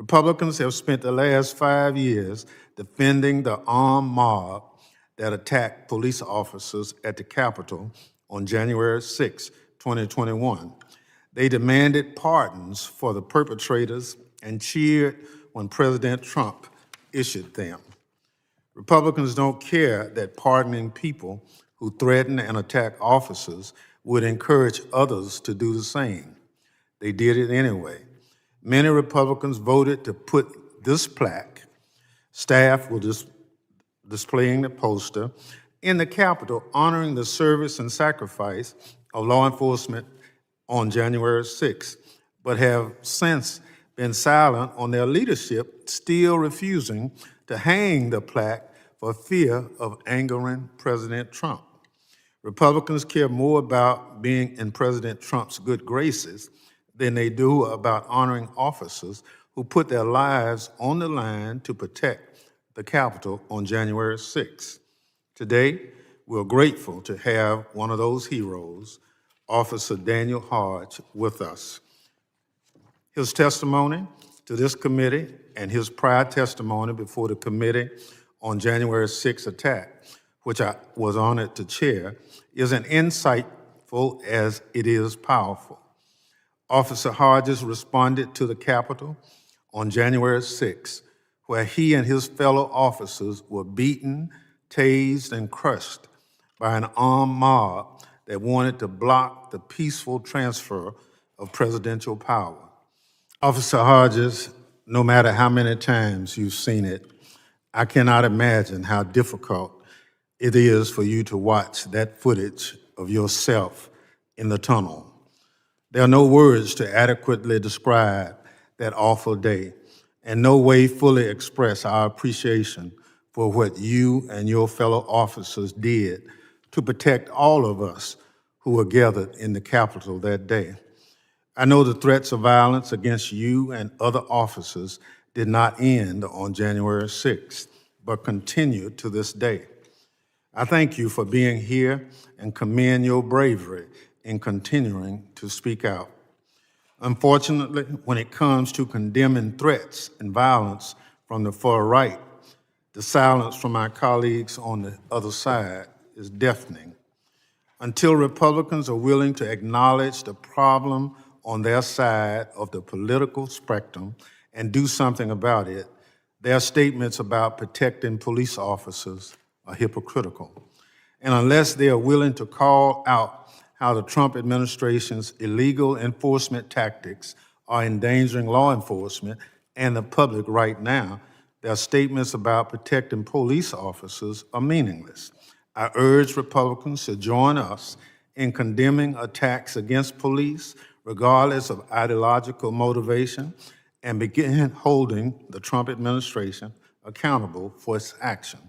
Republicans have spent the last 5 years defending the armed mob that attacked police officers at the Capitol on January 6, 2021. They demanded pardons for the perpetrators and cheered when President Trump issued them. Republicans don't care that pardoning people who threaten and attack officers would encourage others to do the same. They did it anyway. Many Republicans voted to put this plaque, staff were displaying the poster, in the Capitol honoring the service and sacrifice of law enforcement on January 6th, but have since been silent on their leadership, still refusing to hang the plaque for fear of angering President Trump. Republicans care more about being in President Trump's good graces than they do about honoring officers who put their lives on the line to protect the Capitol on January 6th. Today, we're grateful to have one of those heroes, Officer Daniel Hodges, with us. His testimony to this committee and his prior testimony before the committee on January 6th attack, which I was honored to chair, is as insightful as it is powerful. Officer Hodges responded to the Capitol on January 6th, where he and his fellow officers were beaten, tased, and crushed by an armed mob that wanted to block the peaceful transfer of presidential power. Officer Hodges, no matter how many times you've seen it, I cannot imagine how difficult it is for you to watch that footage of yourself in the tunnel. There are no words to adequately describe that awful day, and no way fully express our appreciation for what you and your fellow officers did to protect all of us who were gathered in the Capitol that day. I know the threats of violence against you and other officers did not end on January 6th, but continue to this day. I thank you for being here and commend your bravery in continuing to speak out. Unfortunately, when it comes to condemning threats and violence from the far right, the silence from our colleagues on the other side is deafening. Until Republicans are willing to acknowledge the problem on their side of the political spectrum and do something about it, their statements about protecting police officers are hypocritical. And unless they are willing to call out how the Trump administration's illegal enforcement tactics are endangering law enforcement and the public right now, their statements about protecting police officers are meaningless. I urge Republicans to join us in condemning attacks against police, regardless of ideological motivation, and begin holding the Trump administration accountable for its action.